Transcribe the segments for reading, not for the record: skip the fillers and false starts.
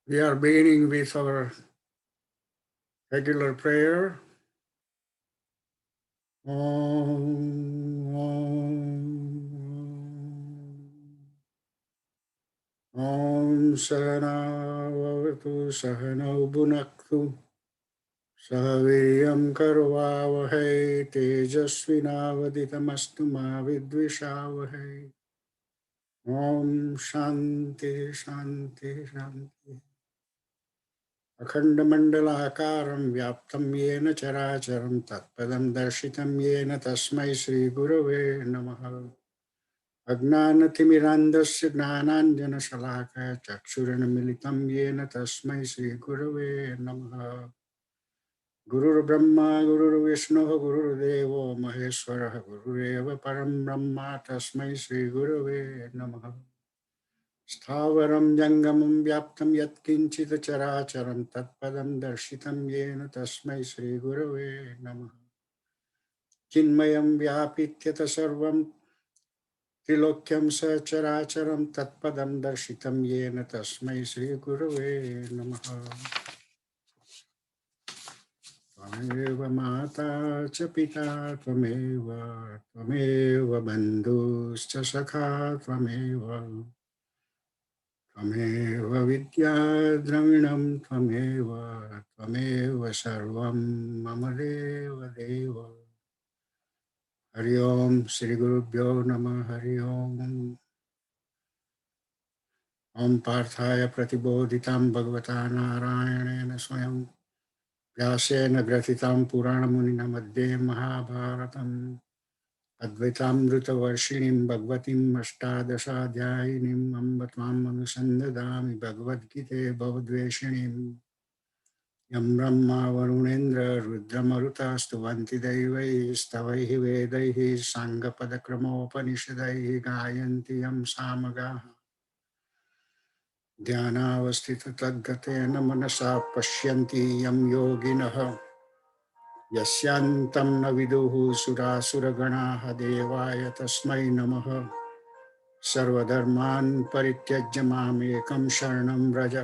We are beginning with our regular prayer. Om, Om, Om Sahana Vavatu Sahana Bhunaktu Sahaviyam Karvavahai Tejasvinavaditamastu Ma Vidvishavahai. Om Shanti Shanti Shanti. अखण्डमण्डलाकारं व्याप्तं येन चराचरं तत्पदं दर्शितं येन तस्मै श्रीगुरवे नमः। अज्ञानतिमिरान्धस्य ज्ञानाञ्जनशलाकया चक्षुरुन्मिलितं येन तस्मै श्रीगुरवे नमः। गुरुर्ब्रह्मा गुरुर्विष्णुः गुरुर्देवो महेश्वरः गुरुरेव परं ब्रह्म तस्मै श्रीगुरवे नमः। स्थावरं जङ्गमं व्याप्तं यत्किञ्चित् चराचरं तत्पदं दर्शितं येन तस्मै श्रीगुरवे नमः। चिन्मयं व्यापित्यत सर्वं त्रिलोक्यं सचराचरं तत्पदं दर्शितं येन तस्मै श्रीगुरवे नमः। त्वमेव माता च पिता त्वमेव त्वमेव बन्धुश्च सखा त्वमेव त्वमेव विद्या द्रविणं त्वमेव त्वमेव सर्वं मम देव देव। हरि ओम श्री गुरुभ्यो नमः। हरि ओम। ओम पार्थाय प्रतिबोधितं भगवता नारायणेन स्वयं व्यासेन ग्रथितं पुराणमुनिना मध्ये महाभारतम् अद्वैतामृतवर्षिणीं भगवतीम् अष्टादशाध्यायिनीम् अम्ब त्वाम् अनुसन्दधामि भगवद्गीते भवद्वेषिणीम् यं ब्रह्मा वरुणेन्द्र रुद्रमरुता स्तुवन्ति दैवैः स्तवैः वेदैः साङ्गपदक्रमोपनिषदैः गायन्ति यं सामगाः ध्यानावस्थिततद्गतेन मनसा पश्यन्ति यं योगिनः यस्यान्तं न विदुः सुरासुरगणाः देवाय तस्मै नमः। सर्वधर्मान् परित्यज्य मामेकं शरणं व्रज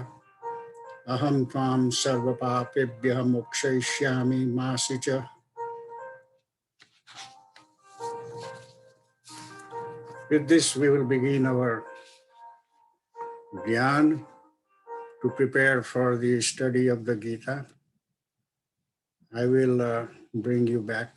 अहं त्वां सर्वपापेभ्यः मोक्षयिष्यामि मा शुचः। With this, we will begin our Gyan to prepare for the study of the Gita. I will bring you back.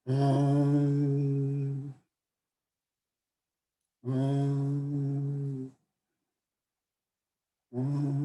Om. Om. Om.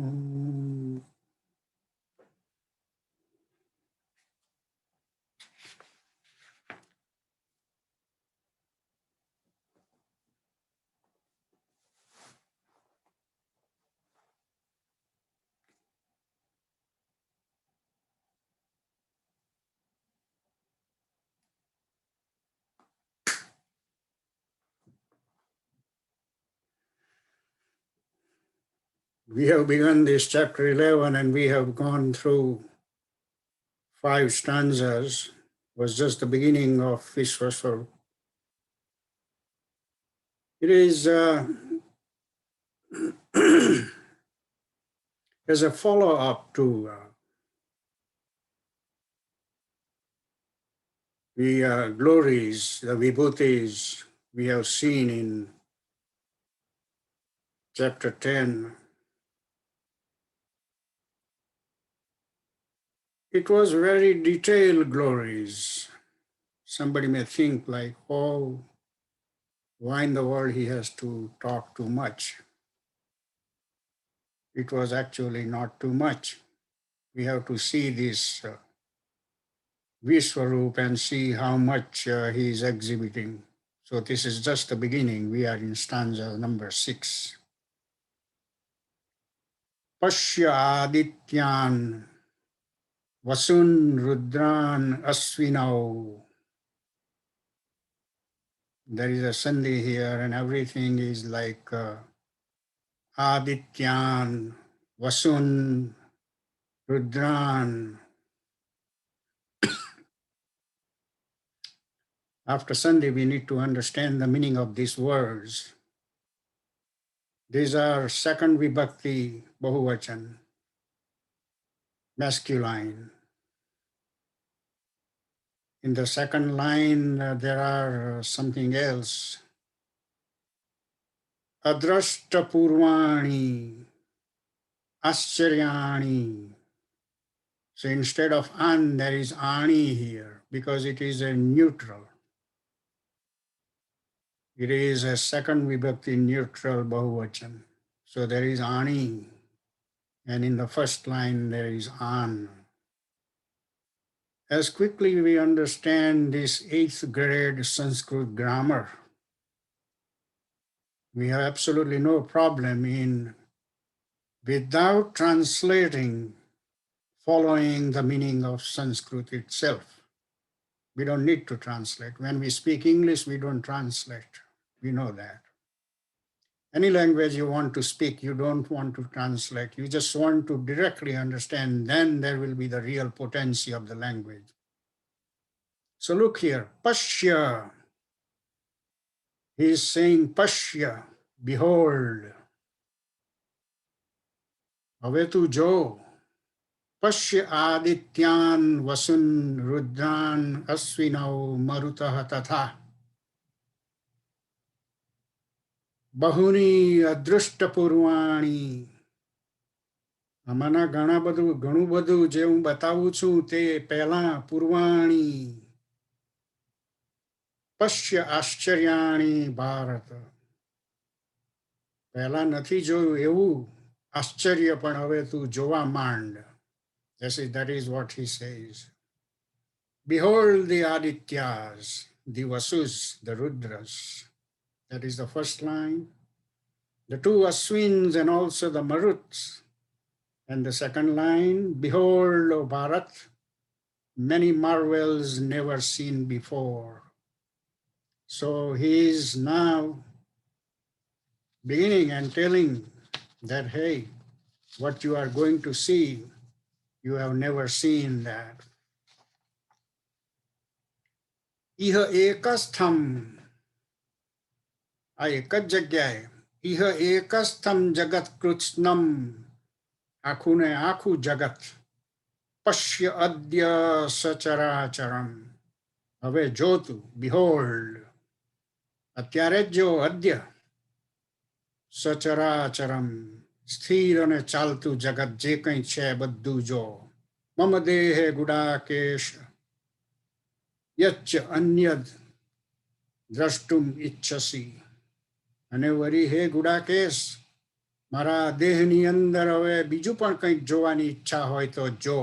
We have begun this chapter 11 and we have gone through 5 stanzas. It was just the beginning of Vishwaswarup. It is as a follow-up to the glories, the vibhutis we have seen in chapter 10. It was very detailed glories. Somebody may think like, oh, why in the world he has to talk too much? It was actually not too much. We have to see this Vishwarup and see how much he is exhibiting. So this is just the beginning. We are in stanza number 6. Pashya adityan vasun rudran asvinau. There is a sandhi here and everything is like adityan, vasun, rudran. After sandhi, we need to understand the meaning of these words. These are second vibhakti bahuvachan, masculine. In the second line, there are something else. Adrashta purvani, ascharyani. So instead of an, there is ani here because it is a neutral. It is a second vibhakti neutral bahuvachan. So there is ani. And in the first line, there is an. As quickly we understand this 8th grade Sanskrit grammar, we have absolutely no problem in, without translating, following the meaning of Sanskrit itself. We don't need to translate. When we speak English, we don't translate. We know that. Any language you want to speak, you don't want to translate. You just want to directly understand. Then there will be the real potency of the language. So look here, Pashya. He is saying Pashya, behold. Avetu jo. Pashya adityan vasun rudran asvinau marutah tatha. Bahuni adrushta purvani. આમાંના ઘણું બધું જે હું બતાવું છું તે પહેલા પૂર્વાણી પશ્ય આશ્ચર્યાણી ભારત. પહેલા નથી જોયું એવું આશ્ચર્ય પણ હવે તું જોવા માંડ. That is what he says. Behold the Adityas, the Vasus, the Rudras. That is the first line. The 2 Aswins and also the Maruts. And the second line, behold, O Bharat, many marvels never seen before. So he is now beginning and telling that, hey, what you are going to see, you have never seen that. Iha ekastham, a ek જ જગ્યાએ, iha ekastham jagat krutsnam, આખું ને આખું જગત, પશ્ય અદ્ય સચરાચરમ. હવે જોતું, behold, અત્યારે જ જો અદ્ય સચરાચરમ, સ્થિર અને ચાલતું જગત જે કંઈ છે બધું જો. મમ દેહે Gudakesh, Yach anyad drashtum ichchasi. અને વરી હે ગુડાકેશ, મારા દેહની અંદર હવે બીજું પણ કંઈક જોવાની ઈચ્છા હોય તો જો.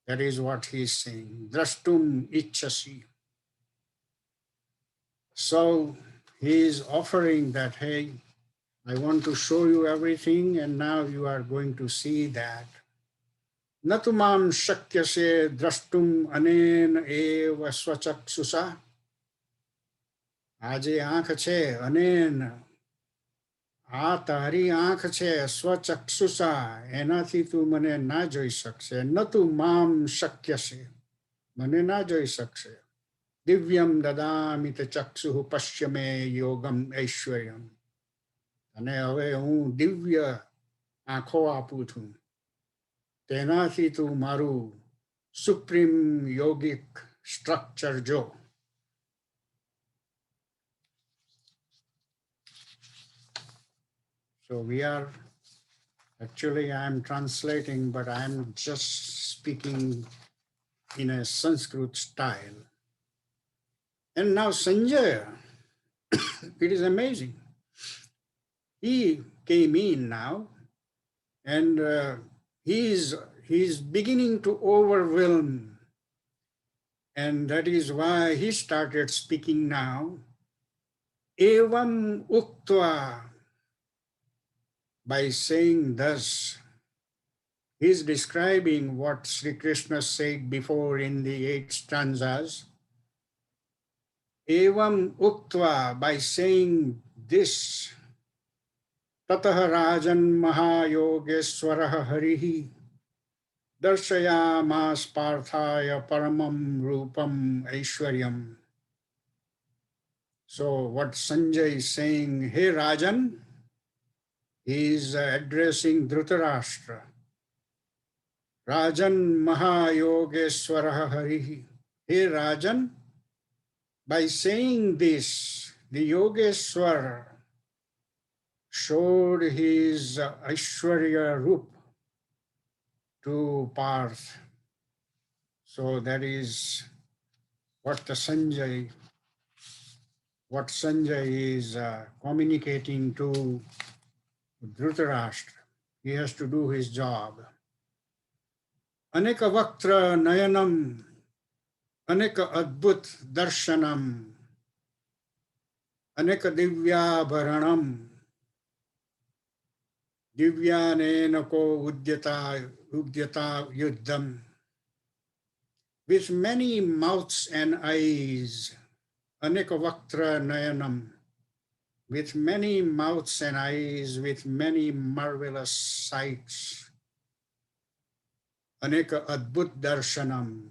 That is what he is saying. Drashtum ichchasi. So he is offering that, hey, I want to show you everything and now you are going to see that. Natumam shakyase drashtum anen eva swachaksusa. આ જે આંખ છે અનેન, આ તારી આંખ છે સ્વચક્ષુષા, એનાથી તું મને ના જોઈ શકશે. ન તું મામ શક્ય છે, મને ના જોઈ શકશે. દિવ્યમ દદામિ તે ચક્ષુ પશ્ય મે યોગમ ઐશ્વર્યમ. અને હવે હું દિવ્ય આંખો આપું છું, તેનાથી તું મારું સુપ્રીમ યોગિક સ્ટ્રક્ચર જો. So we are, actually I am translating, but I am just speaking in a Sanskrit style. And now Sanjaya, it is amazing. He came in now and he is beginning to overwhelm. And that is why he started speaking now. Evam uktva. By saying thus, he is describing what Sri Krishna said before in the 8 stanzas. Evam uktva, by saying this, tatah rajan mahayogeshwaraha harihi darshayamas parthaya paramam rupam aishwaryam. So what Sanjay is saying, hey Rajan, he is addressing Dhritarashtra. Rajan Mahayogeshwaraha Harihi. Hey Rajan, by saying this, the Yogeshwar showed his Aishwarya Roop to Parth. So that is what Sanjay is communicating to Dhritarashtra. He has to do his job. Aneka vaktra nayanam, aneka adbhut darshanam, aneka divyabharanam, divyanena ko udyata yuddham. With many mouths and eyes, aneka vaktra nayanam, with many mouths and eyes, with many marvelous sights. Aneka adbhut darshanam,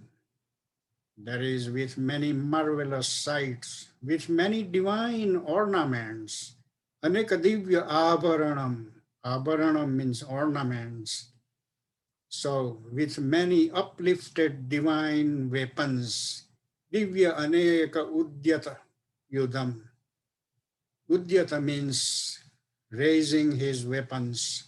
that is with many marvelous sights, with many divine ornaments. Aneka divya abharanam, abharanam means ornaments. So with many uplifted divine weapons. Divya aneka udyata yudham. Udyata means raising his weapons.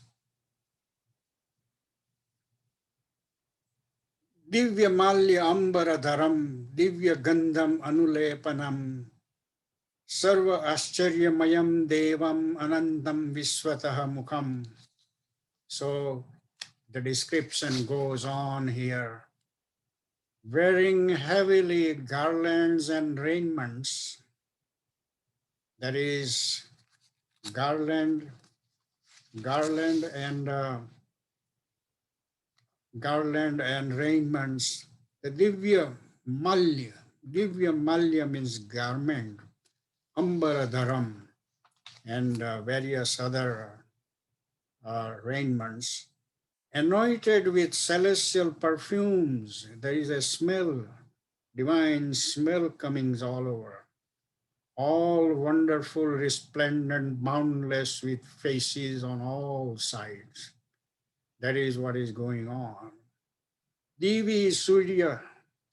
Divya malya ambara dharam, divya gandham anulepanam, sarva ascharyamayam devam anandam viswataha mukham. So the description goes on here. Wearing heavily garlands and raiments, that is garland and raiments. The divya malya means garment, ambaradharam, and various other raiments. Anointed with celestial perfumes, there is a smell, divine smell coming all over. All wonderful, resplendent, boundless, with faces on all sides. That is what is going on. Divi Surya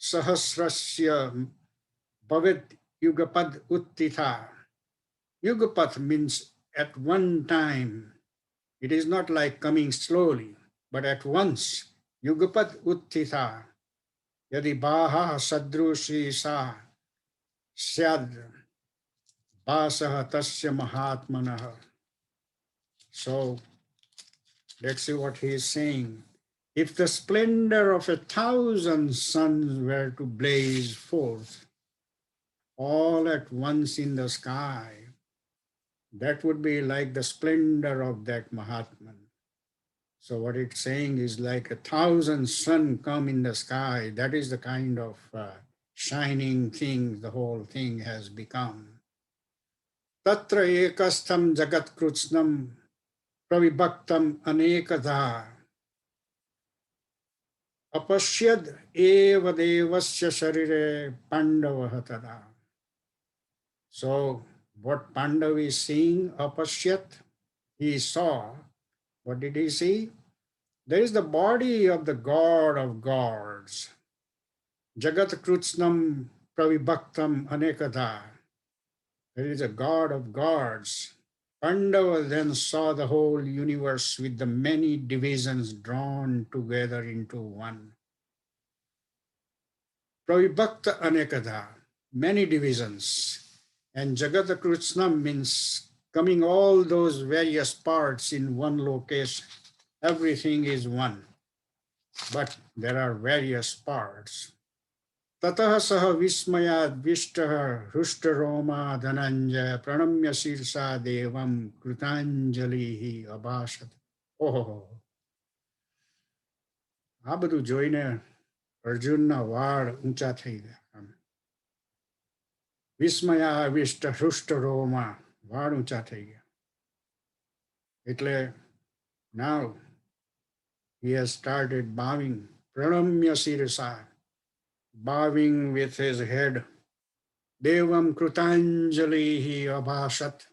Sahasrasya Bhavet Yugapad Uttitha. Yugapad means at one time. It is not like coming slowly, but at once. Yugapad Uttitha. Yadi baha sadrushi sa syad basaha tasya mahatmanaha. So let's see what he is saying. If the splendor of 1,000 suns were to blaze forth all at once in the sky, that would be like the splendor of that Mahatman. So what it's saying is like 1,000 sun come in the sky. That is the kind of shining thing the whole thing has become. Tatra ekastham jagat krutsnam pravibhaktam anekadha apashyad eva devasya sharire pandavah tada. So what Pandav is seeing, apashyat, he saw. What did he see? There is the body of the god of gods. Jagat krutsnam pravibhaktam anekada. There is a god of gods. Pandava then saw the whole universe with the many divisions drawn together into one. Pravibhakta anekada, many divisions. And Jagata Krutznam means coming all those various parts in one location. Everything is one, but there are various parts. Tataha saha vismayad vishtaha hrushtaroma dhananjaya pranamya sirsa devam krutanjalihi abhashat. Oh, આ બધું જોઈને અર્જુનના વાળ ઊંચા થઈ ગયા. વિસ્મયા વિષ્ટ હૃષ્ટ રોમા વાળ ઊંચા થઈ ગયા. એટલે now he has started bowing, pranamya sirsa, bowing with his head. Devam krutanjalihi abhashat.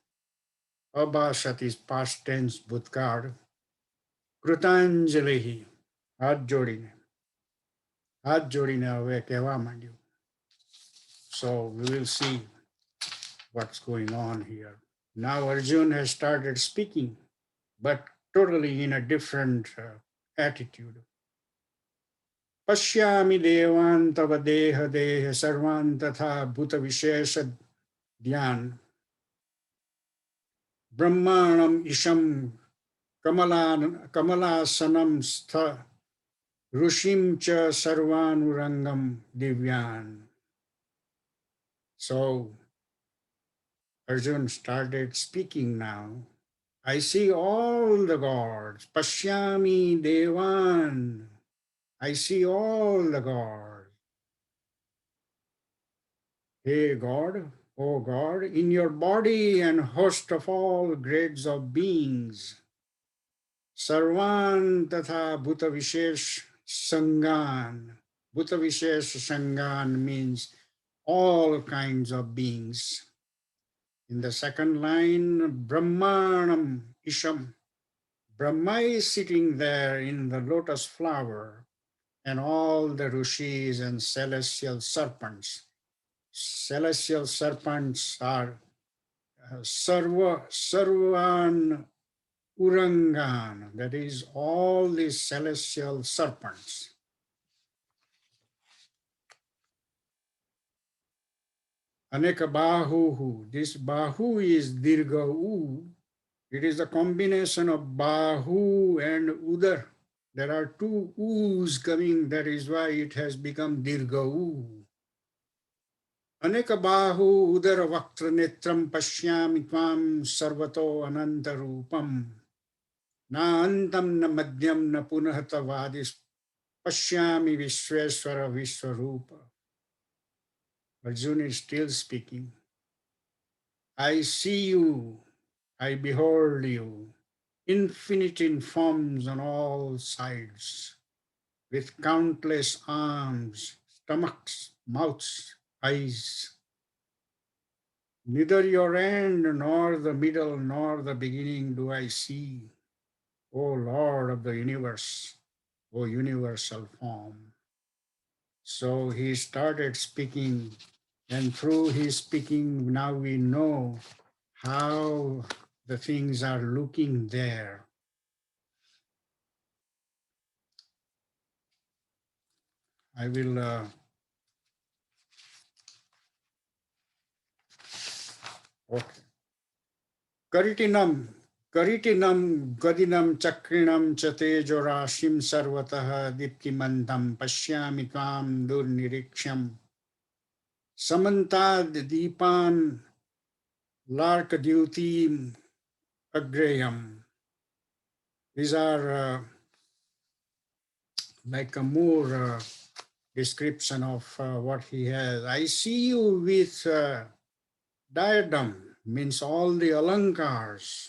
Abhashat is past tense bhutkar. Krutanjalihi, હાથ જોડીને હવે કહેવા માંડ્યું. So we will see what's going on here. Now Arjun has started speaking, but totally in a different attitude. Pashyami devan tava deha deha sarvan tatha bhuta vishesha dhyan brahmanam isham kamalasanam stha rushim cha sarvanurangam divyan. So Arjun started speaking now. I see all the gods. Pashyami devan. I see all the gods. Hey God, O God, in your body and host of all grades of beings, Sarvan tatha bhuta vishesh sangan. Bhuta vishesh sangan means all kinds of beings. In the second line, Brahmanam Isham. Brahma is sitting there in the lotus flower, and all the rishis and celestial serpents. Celestial serpents are Sarvan Urangan, that is, all these celestial serpents. Aneka Bahuhu, this Bahu is Dirga U. It is a combination of Bahu and Udar. There are two U's coming, that is why it has become Dirga U. Aneka Bahu Udara Vaktra Netram Pashyami Tvam Sarvato Ananta Rupam. Na antam na madhyam na punahata vadis pashyami vishweswara vishwarupa. Arjuna is still speaking. I see you, I behold you, infinite in forms on all sides, with countless arms, stomachs, mouths, eyes. Neither your end, nor the middle, nor the beginning do I see, O Lord of the universe, O universal form. So he started speaking, and through his speaking, now we know how the things are looking there. I will, okay. Karitinam, Karitinam, Gadinam, Chakrinam, Chatejo Sarvataha, Diptimantam, Pashyami Tvam, Durniriksham, Samantad Deepan, Larkadyutim, Agrayam. These are like a more description of what he has. I see you with diadem, means all the alankars.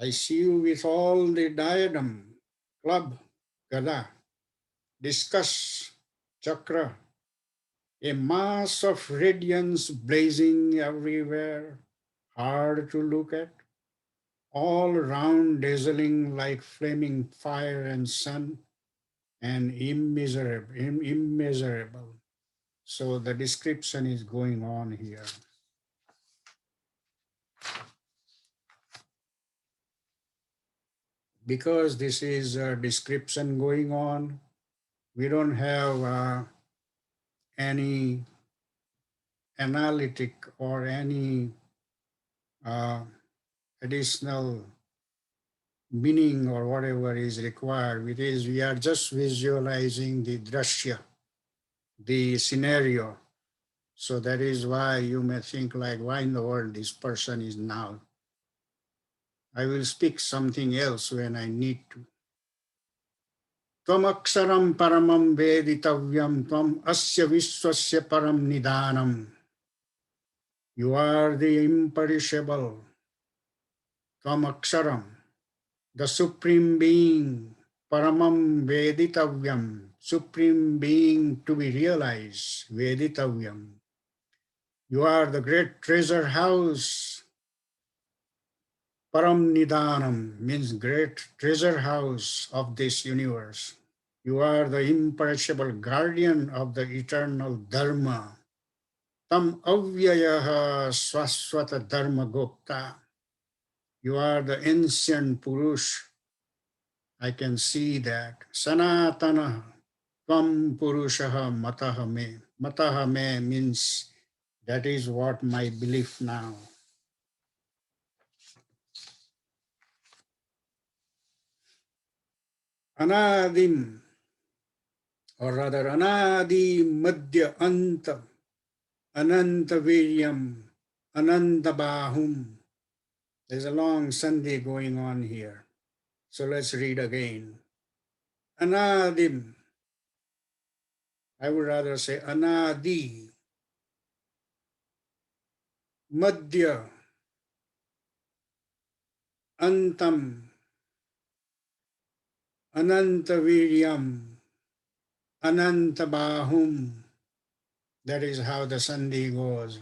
I see you with all the diadem, club, gada, discus, chakra, a mass of radiance blazing everywhere, hard to look at, all round dazzling like flaming fire and sun, and immeasurable. So the description is going on here. Because this is a description going on, we don't have any analytic or any uh, additional meaning or whatever is required. It is, we are just visualizing the drashya, the scenario. So that is why you may think like, why in the world this person is now? I will speak something else when I need to. Tvam paramam veditavyam tvam asya vishwasya param nidanam. You are the imperishable, tvam the supreme being, paramam veditavyam, supreme being to be realized, veditavyam. You are the great treasure house, param nidanam means great treasure house of this universe. You are the imperishable guardian of the eternal dharma. Tam avyayaha swaswata dharma gopta. You are the ancient Purush. I can see that. Sanatana tvam purushaha mataha me. Mataha me means that is what my belief now. Anadim, or rather anadi madhya anta, ananta viryam, ananta bahum. There's a long Sandhi going on here. So let's read again. Anadim, I would rather say anadi, madhya, antam, anantaviryam, anantabahum. That is how the Sandhi goes.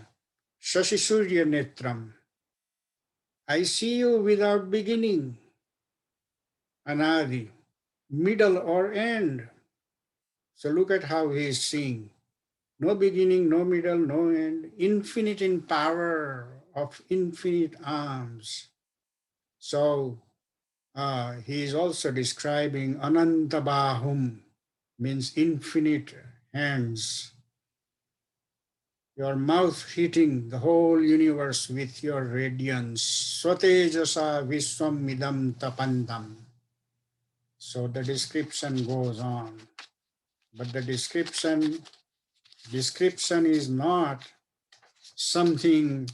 Shashisurya netram. I see you without beginning. Anadi, middle or end. So look at how he is seeing. No beginning, no middle, no end. Infinite in power, of infinite arms. So he is also describing Anantabahum, means infinite hands. Your mouth hitting the whole universe with your radiance. Swatejasa Viswam Midam Tapandam. So the description goes on. But the description is not something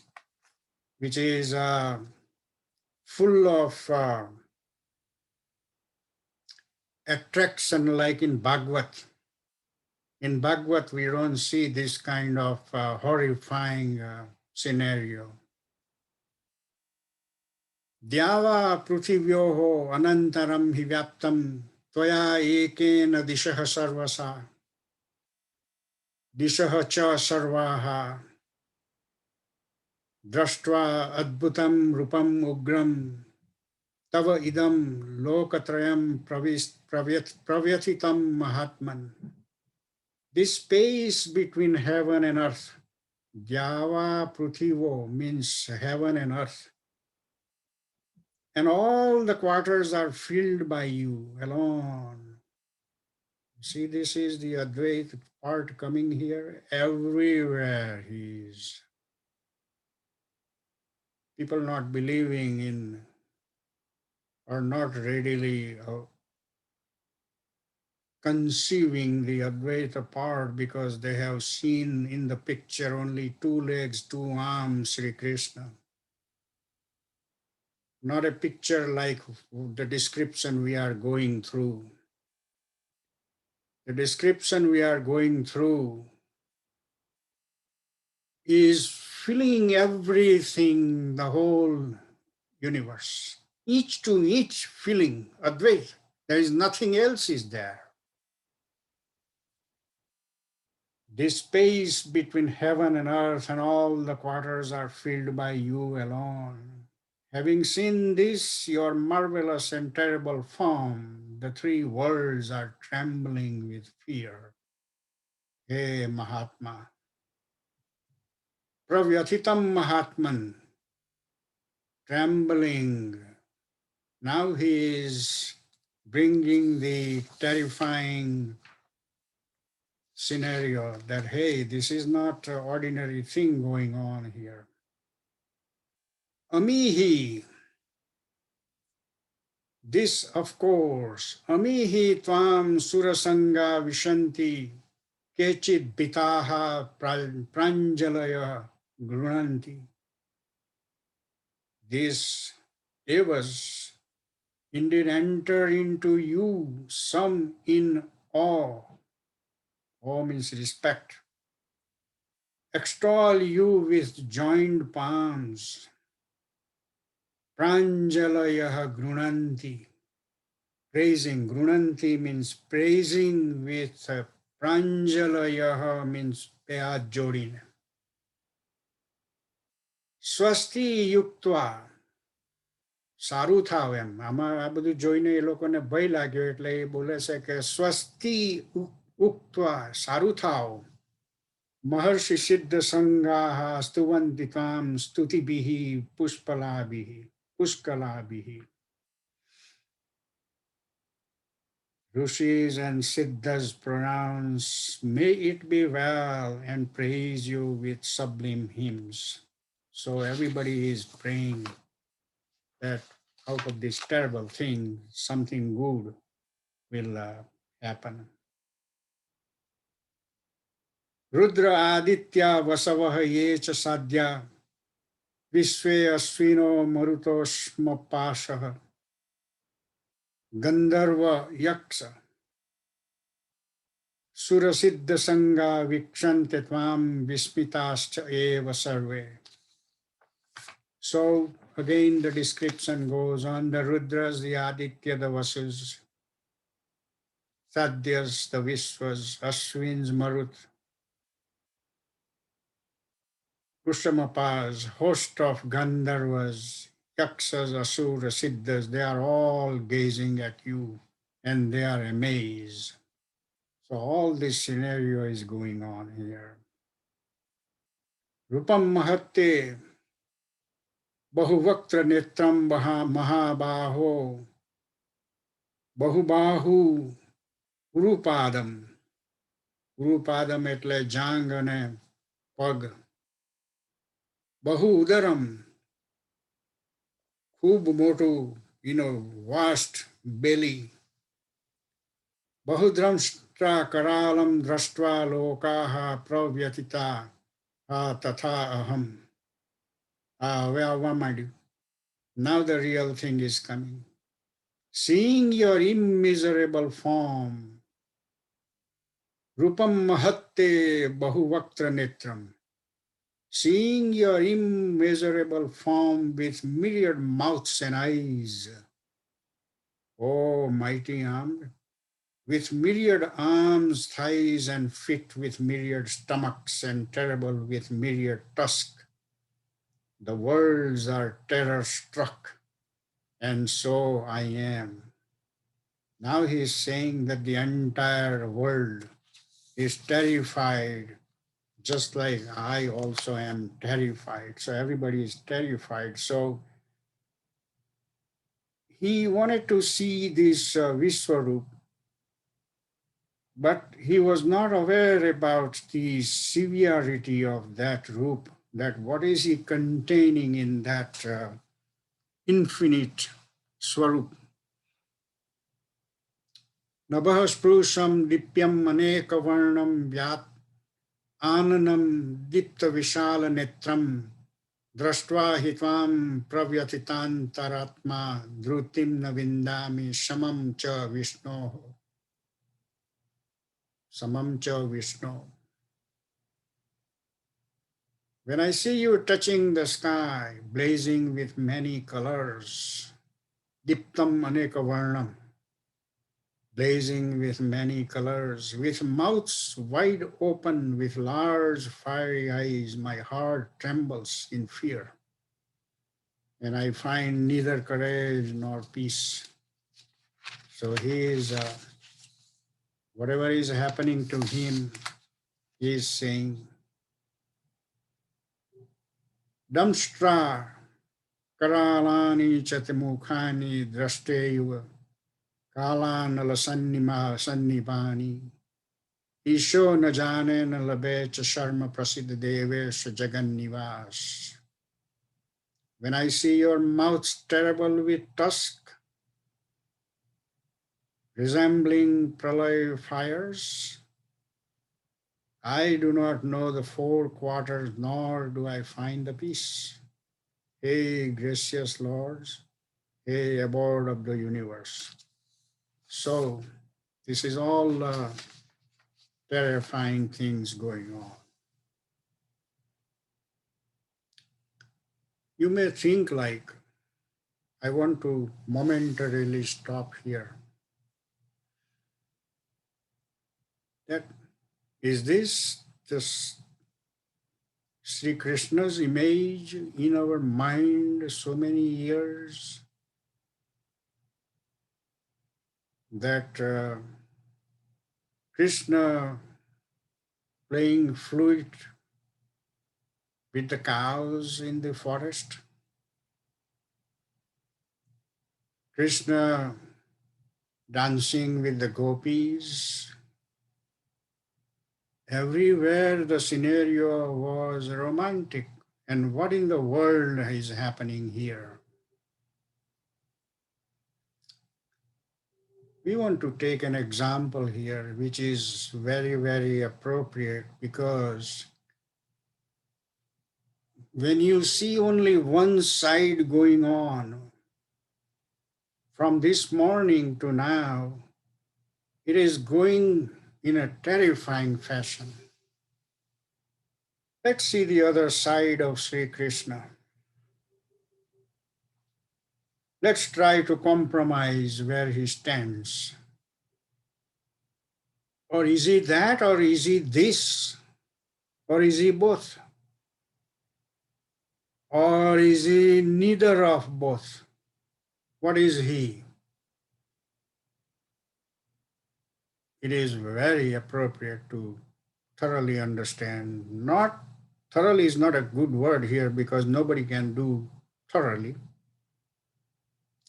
which is full of attraction like in Bhagavad. In Bhagavad, we don't see this kind of horrifying scenario. Dyava prithivyoho anantaram hivyaptam tvaya ekena dishaha sarvasa dishaha cha sarvaha drashtva adbhutam rupam ugram tava idam lokatrayam pravyathitam mahatman. This space between heaven and earth, Java Pruthivo means heaven and earth. And all the quarters are filled by you alone. See, this is the Advaita part coming here. Everywhere he is. People not believing in or not readily conceiving the Advaita part because they have seen in the picture only two legs, two arms, Sri Krishna. Not a picture like the description we are going through. The description we are going through is filling everything, the whole universe. Each to each filling, Advaita. There is nothing else is there. This space between heaven and earth and all the quarters are filled by you alone. Having seen this, your marvelous and terrible form, the three worlds are trembling with fear. Hey Mahatma, Pravyathitam Mahatman, trembling. Now he is bringing the terrifying scenario that, hey, this is not an ordinary thing going on here. Amihi, this of course, Amihi tvam surasanga vishanti kechit bitaha pranjalaya grunanti. These devas indeed enter into you, some in awe. Awe means respect. Extol you with joined palms. Pranjalaya grunanti. Praising. Grunanti means praising with pranjalaya means payat jodin. Swasti yuktva. સારું થાવ એમ આમાં આ બધું જોઈને એ લોકોને ભય લાગ્યો એટલે એ બોલે છે કે સ્વસ્તિ ઉક્ત્વા સારું થાવ મહર્ષિ સિદ્ધ સંગાહ સ્તુવંતિ ત્વામ સ્તુતિભિઃ પુષ્પલાભિઃ પુષ્કલાભિઃ. Rishis and Siddhas pronounce, may it be well, and praise you with sublime hymns. So everybody is praying that out of this terrible thing, something good will happen. Rudra Aditya Vasavah Yecha Sadhya Vishwe Asvino Marutoshma Pashaha Gandharva Yaksa Surasiddha Sangha Vikshante Tvam Vismitascha Eva Sarve. So again the description goes on, the Rudras, the Aditya, the Vasus, Sadhyas, the Vishwas, Ashwins, Marut, Kushamapas, host of Gandharvas, Yaksas, Asuras, Siddhas, they are all gazing at you and they are amazed. So all this scenario is going on here. Rupam Mahatte Bahuvaktra Netram Mahabaho Bahubahu Urupadam. Urupadam એટલે જાંગ અને પગ. બહુ ઉદરમ, ખૂબ મોટું, vast belly. બહુદ્રંષ્ટ્રા કરાલમ દ્રષ્ટ્વા લોકાહ પ્રવ્યથિતા તથા અહમ. હવે આવવા માંડ્યું. Now the real thing is coming. Seeing your immeasurable form, Rupam Mahatte Bahuvaktra Netram. Seeing your immeasurable form with myriad mouths and eyes, oh mighty armed, with myriad arms, thighs, and feet, with myriad stomachs, and terrible with myriad tusks. The worlds are terror struck, and so I am. Now he is saying that the entire world is terrified, just like I also am terrified. So everybody is terrified. So he wanted to see this Vishwarup. But he was not aware about the severity of that roop, that what is he containing in that infinite swarup. Nabha sprusham dipyam aneka varnam vyat ananam dipta vishala netram drashtva hitvam pravyatitantaratma dhrutim navindami samam cha vishno. Samam cha vishno. When I see you touching the sky, blazing with many colors, diptam aneka varnam, blazing with many colors, with mouths wide open, with large fiery eyes, my heart trembles in fear, and I find neither courage nor peace. So he is, whatever is happening to him, he is saying, Damstra karalani chatimukhani drashteyuva kalanala sannipani Isho na jane na labe cha sharma prasiddha devesh jagan nivas. When I see your mouth terrible with tusk, resembling pralay fires, I do not know the four quarters, nor do I find the peace. Hey, gracious Lords, hey, abode of the universe. So, this is all terrifying things going on. You may think like, I want to momentarily stop here. That is this Sri Krishna's image in our mind so many years that Krishna playing flute with the cows in the forest, Krishna dancing with the gopis. Everywhere the scenario was romantic. And what in the world is happening here? We want to take an example here, which is very, very appropriate, because when you see only one side going on, from this morning to now, it is going in a terrifying fashion. Let's see the other side of Sri Krishna. Let's try to compromise where he stands. Or is he that, or is he this, or is he both? Or is he neither of both? What is he? It is very appropriate to thoroughly understand. Not thoroughly is not a good word here, because nobody can do thoroughly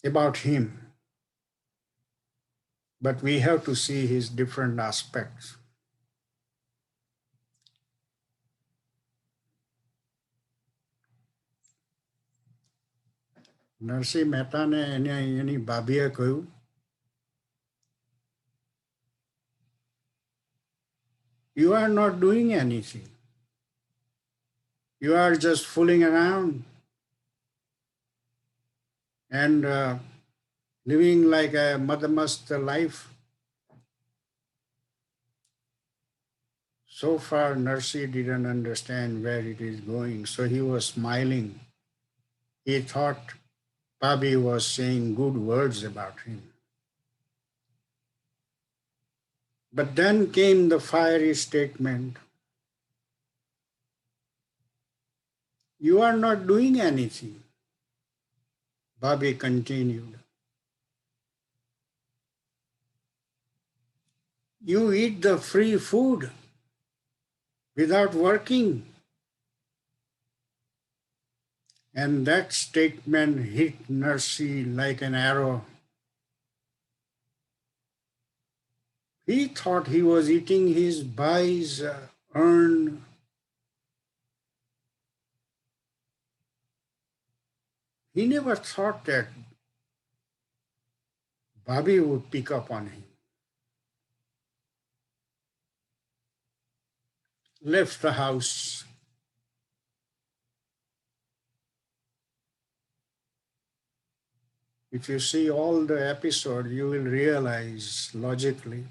about him. But we have to see his different aspects. Narsinh મહેતાને એની ભાભીએ કહ્યું, you are not doing anything. You are just fooling around and living like a madamast life. So far, Narsi didn't understand where it is going, so he was smiling. He thought Bobby was saying good words about him. But then came the fiery statement, you are not doing anything. Bobby continued, you eat the free food without working. And that statement hit Narsi like an arrow. He thought he was eating his bhai's earned. He never thought that Bobby would pick up on him. Left the house. If you see all the episode, you will realize logically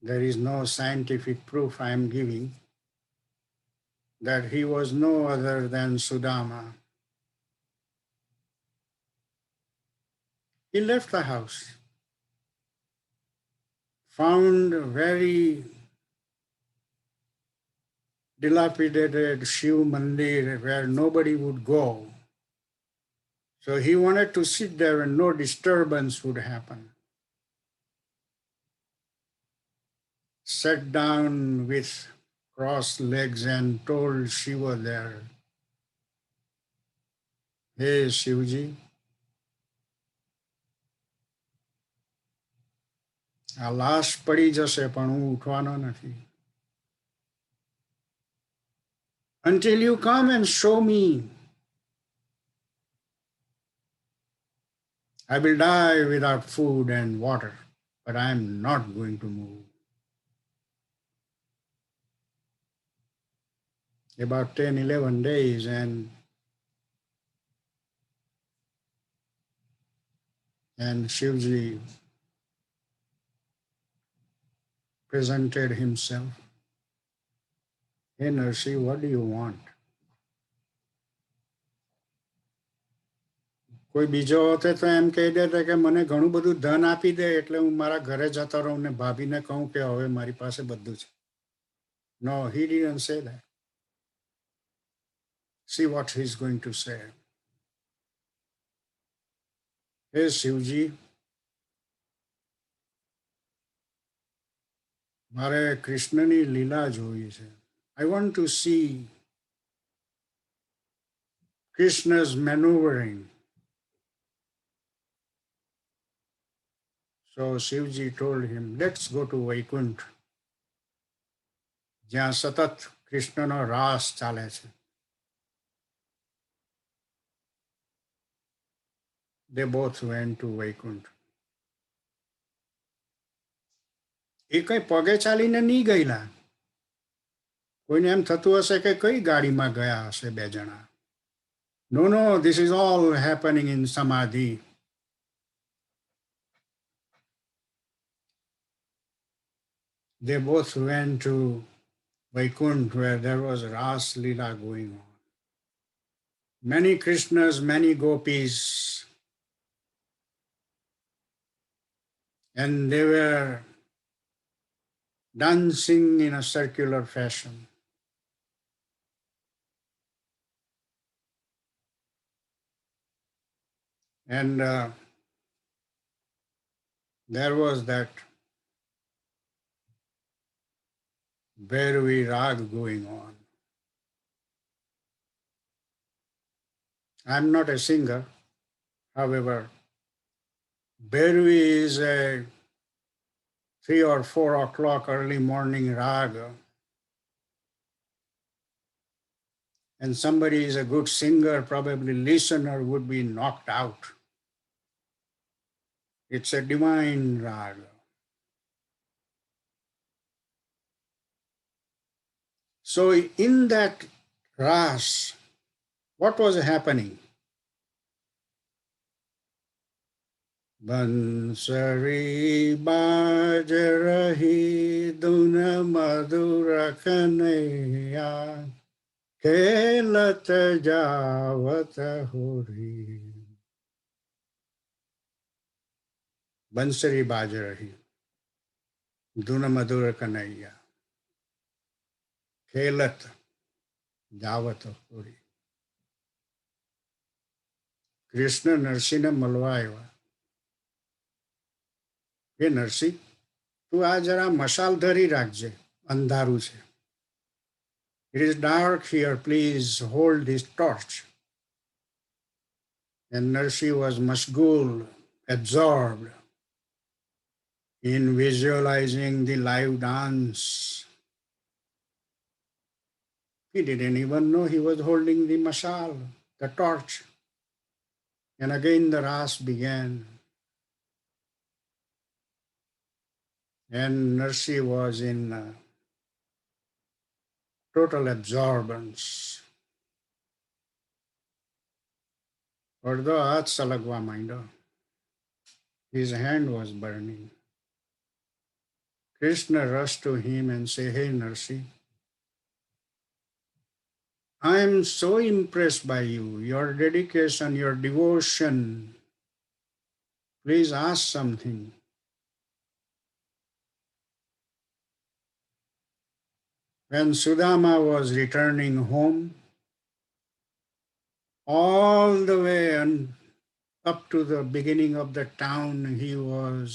there is no scientific proof I am giving that he was no other than Sudama. He left the house, found a very dilapidated Shiv Mandir where nobody would go. So he wanted to sit there and no disturbance would happen. Sat down with crossed legs and told Shiva there, "Hey Shivji, આ લાશ પડી જશે પણ હું ઉઠવાનો નથી. Until you come and show me, I will die without food and water, but I am not going to move." About 10, 11 days, and Shivji presented himself. "Hey Narsi, what do you want?" કોઈ બીજો હોતે તો એમ કહી દેતા કે મને ઘણું બધું ધન આપી દે એટલે હું મારા ઘરે જતો રહું ને ભાભીને કહું કે હવે મારી પાસે બધું છે. No, he didn't say that. See what he's going to say. "Hey Shivji, મારે કૃષ્ણની લીલા જોઈ છે. I want to see Krishna's maneuvering." So Shivji told him, "Let's go to Vaikuntha, જ્યાં સતત કૃષ્ણનો રાસ ચાલે છે." They both went to Vaikuntha. એ કઈ પગે ચાલીને નહીં ગયેલા. કોઈને એમ થતું હશે કે કઈ ગાડીમાં ગયા હશે બે જણા. No, no, this is all happening in Samadhi. They both went to Vaikuntha where there was Ras Leela going on. Many Krishnas, many gopis, and they were dancing in a circular fashion. And there was that Bhairavi Rag going on. I'm not a singer. However, Bhairavi is a 3 or 4 o'clock early morning raga. And somebody is a good singer, probably listener would be knocked out. It's a divine raga. So in that ras, what was happening? Bansari baaj rahi dun madhura kanaiya, खेलत जावत होरी. बंसरी बाज रही धुन मधुर कन्हैया, खेलत जावत होरी. કૃષ્ણ નરસિંહને મળવા આવ્યા. "હે નરસિંહ, તું આ જરા મશાલ ધરી રાખજે, અંધારું છે. It is dark here, please hold this torch." And Narsi was mashgul, absorbed in visualizing the live dance. He didn't even know he was holding the mashal, the torch. And again the ras began. And Nursi was in total absorbance. Although hath salagwa minder, his hand was burning. Krishna rushed to him and said, "Hey Nursi, I am so impressed by you, your dedication, your devotion. Please ask something." When Sudama was returning home, all the way and up to the beginning of the town, he was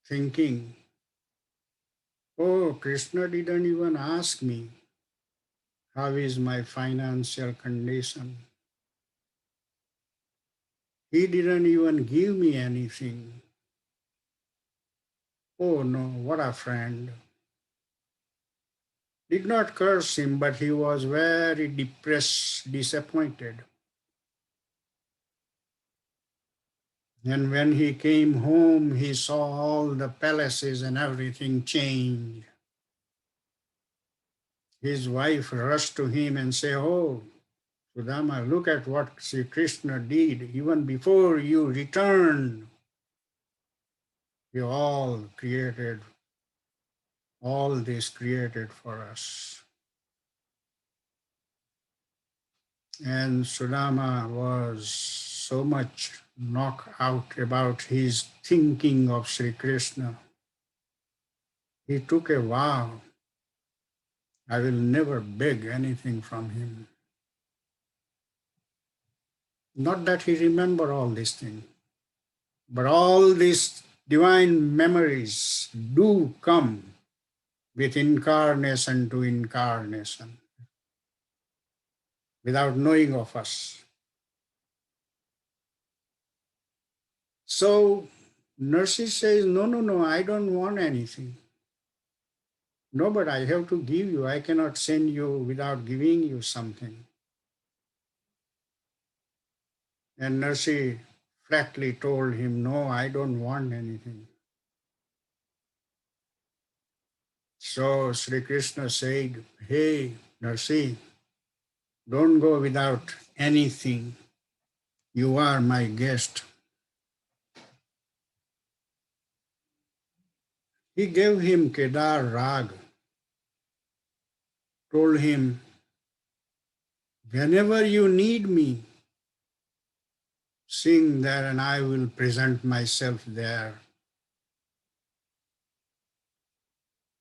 thinking, "Oh, Krishna didn't even ask me, how is my financial condition? He didn't even give me anything. Oh no, what a friend." Did not curse him, but he was very depressed, disappointed. And when he came home, he saw all the palaces and everything change. His wife rushed to him and said, "Oh, Sudama, look at what Sri Krishna did. Even before you returned, he all this created for us." And Sudama was so much knocked out about his thinking of Sri Krishna. He took a vow, I will never beg anything from him. Not that he remember all these things, but all these divine memories do come with incarnation to incarnation without knowing of us. So Nursi says, no, no, no, I don't want anything. No, but I have to give you. I cannot send you without giving you something. And Nursi flatly told him, no, I don't want anything. So Sri Krishna said, hey, Nursi, don't go without anything. You are my guest. He gave him Kedar Rag, told him, whenever you need me, sing there and I will present myself there.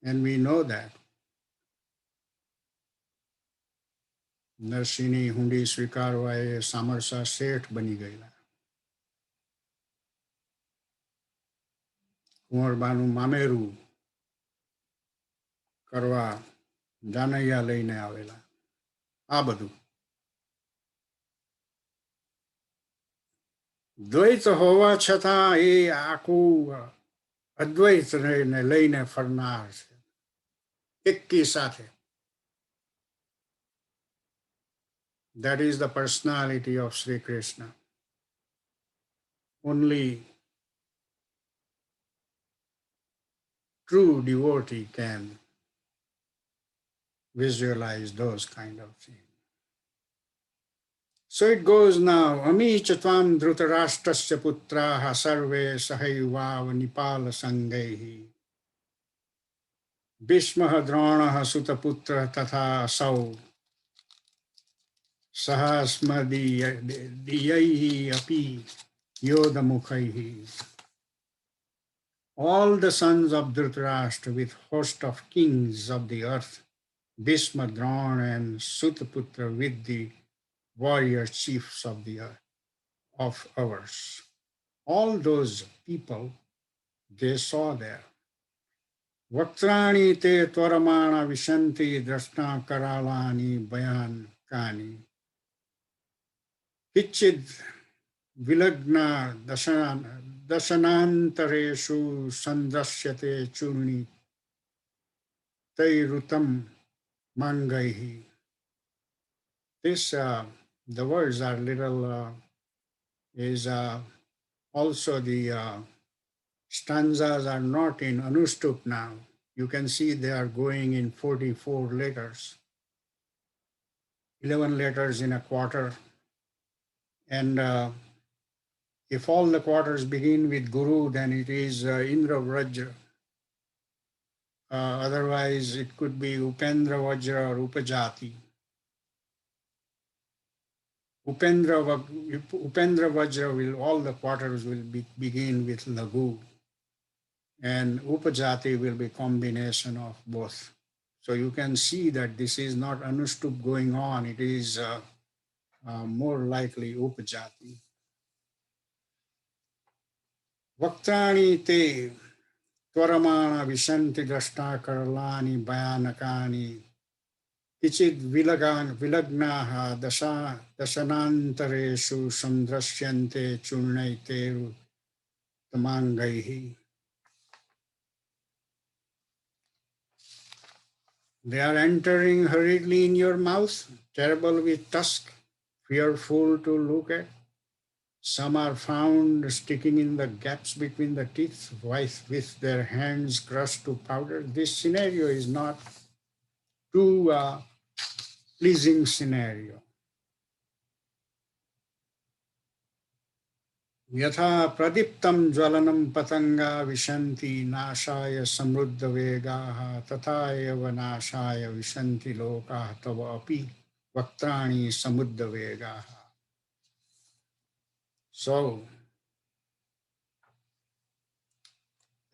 And we know that. નરસિંહની હુંડી સ્વીકારવા એ સામરસા શેઠ બની ગયેલા. કુંવરબાનું મામેરું કરવા જાનૈયા લઈને આવેલા. આ બધું દ્વૈત હોવા છતાં એ આખું અદ્વૈતને લઈને ફરનાર છે એકી સાથે. That is the personality of Sri Krishna. Only true devotee can visualize those kind of things. So it goes now. Ami chatvam dhrutarashtrasya putraha sarve sahaivav nipala sangaihi. Bhishmaha dranaha sutaputra tatha asau. Sahasmadiyaihi api yodamukhaihi. All the sons of Dhritarashtra with host of kings of the earth, Bhishma, Drona, and Sutaputra with the warrior chiefs of the earth, of ours. All those people, they saw there. Vaktrani te tvaramana vishanti drashna karalani bayan kani. Kichid vilagna dasanantareshu sandrasyate churni tairutam mangaihi. This, the words are little, is also the stanzas are not in Anushtup now. You can see they are going in 44 letters, 11 letters in a quarter. And if all the quarters begin with Guru, then it is Indra Vrajra. Otherwise, it could be Upendra Vajra or Upajati. Upendra Vajra will, all the quarters will begin with Lagu, and Upajati will be combination of both. So you can see that this is not Anushtup going on, it is more likely Upajati. Vaktrani te tvaramana vishanti drashta karlani bayanakani kichid vilagnaha dasanantareshu samdrasyante churnaiteru tamangaihi. They are entering hurriedly in your mouth, terrible with tusk, fearful to look at. Some are found sticking in the gaps between the teeth, with their hands crushed to powder. This scenario is not too pleasing scenario. Yatha pradiptam jwalanam patanga vishanti nashaya samruddha vegaha tatha eva nashaya vishanti lokah tava api vaktrani samruddha vegaha. So,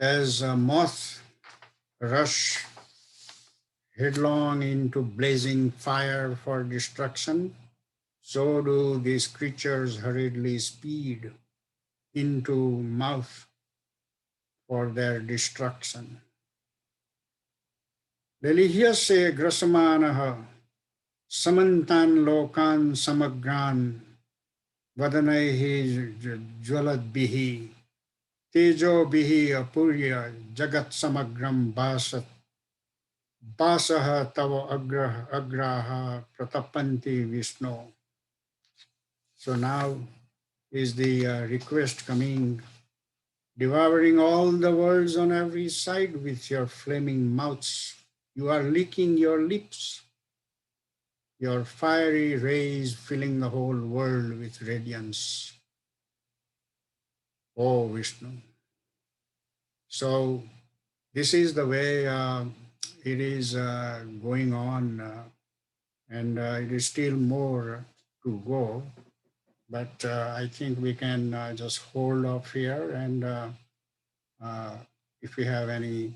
as a moth rush headlong into blazing fire for destruction, so do these creatures hurriedly speed into mouth for their destruction. Lelihyasya grasamanaha samantan lokan samagran vadanaihi jwaladbihi tejo bihi apurya jagat samagram basaha tava agraha pratapanti Vishnu. So now is the request coming, devouring all the worlds on every side with your flaming mouths. You are licking your lips, your fiery rays filling the whole world with radiance. Oh Vishnu. So this is the way it is going on, and it is still more to go. But I think we can just hold off here, and if we have any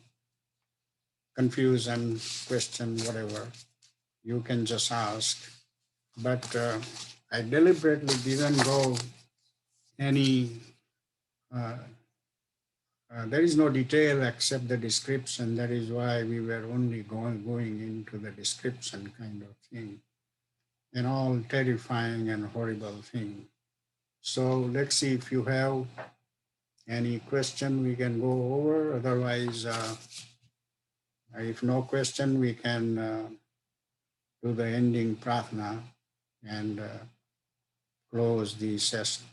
confusion, question, whatever, you can just ask. But I deliberately didn't go any, there is no detail except the description. That is why we were only going into the description kind of thing, and all terrifying and horrible thing. So let's see if you have any question we can go over. Otherwise, if no question, we can do the ending pratna and close the session.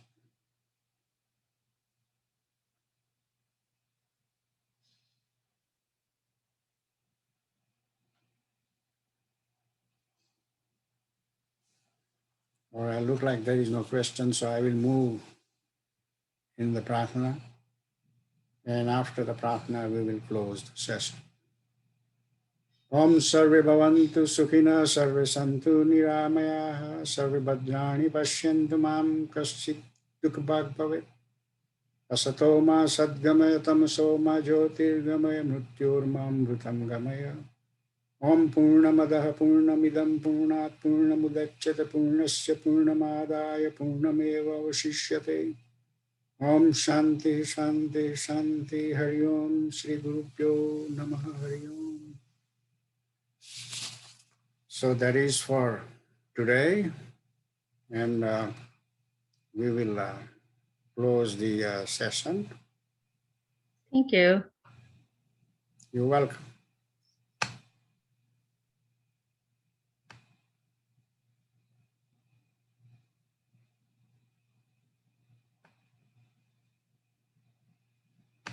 Or I look like there is no question, so I will move in the pratna. And after the pratna, we will close the session. Om Sarve Bhavantu Sukhina Sarve Santu Niramayaha Sarve Bhadrani Pashyantu Mam Kaschit Dukhabhag Bhavet Asato Ma Sadgamaya Tamaso Ma Jyotirgamaya Mrityurmam Mritam Gamaya Om Purnamadaha Purnamidam Purnat Purnamudachyata Purnasya Purnamadaya Purnameva Vashishyate Om Shanti Shanti Shanti Hari Om Shri Gurubhyo Namaha Hari Om. So that is for today, and we will close the session. Thank you. You're welcome.